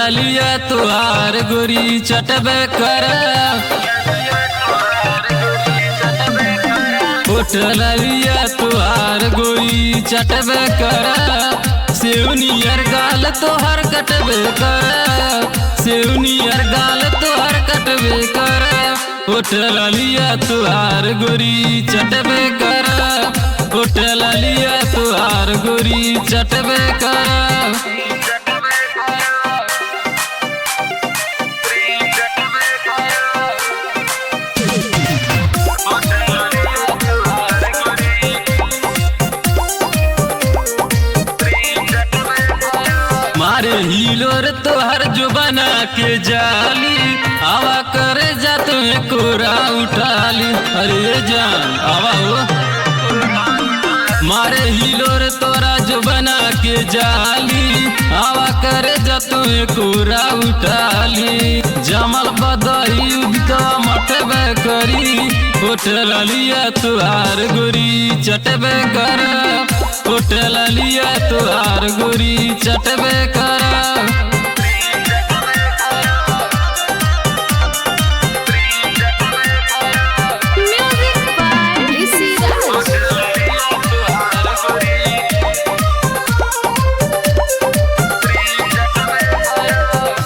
लिया तुहार गोरी चटबे कर, होटल लिया तुहार गोरी चटबे कर, सेवनियर गाल तोहर कटबे कर, सेवनियर गाल तोहर कटबे कर, होटल लिया तुहार गोरी चटबे कर, होटल लिया तुहार गोरी चटबे कर। मारे हिलोर तोहर जो बना के जाली, आवा करे जा तुम्हें कोरा उठाली, अरे जान आवा हो। मारे हिलोर तोरा जो बना के जाली, आवा करे जा तुम्हें कोरा उठाली, जमल बदही उगता मटबे करी, होटल लिया तुहार गोरी चटबे कर, होटल लिया तुहार गोरी चटबे कर।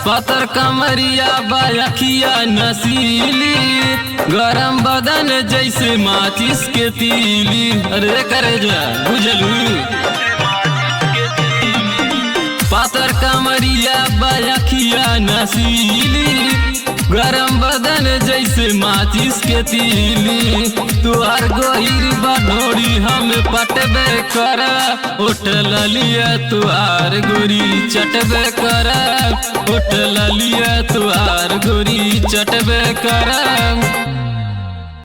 पतर कमरिया बायखिया नसीली, गरम बदन जैसे माचिस के तीली, अरे करे जा बुझलू। पतर कमरिया बायखिया नसीली, गरम बदन जैसे माचिस के तीली, तुहार गोहिर बनोरी हम पटबे कर, होटल लिया तुहार गोरी चटबे कर, होटल लिया तुहार गोरी चटबे कर।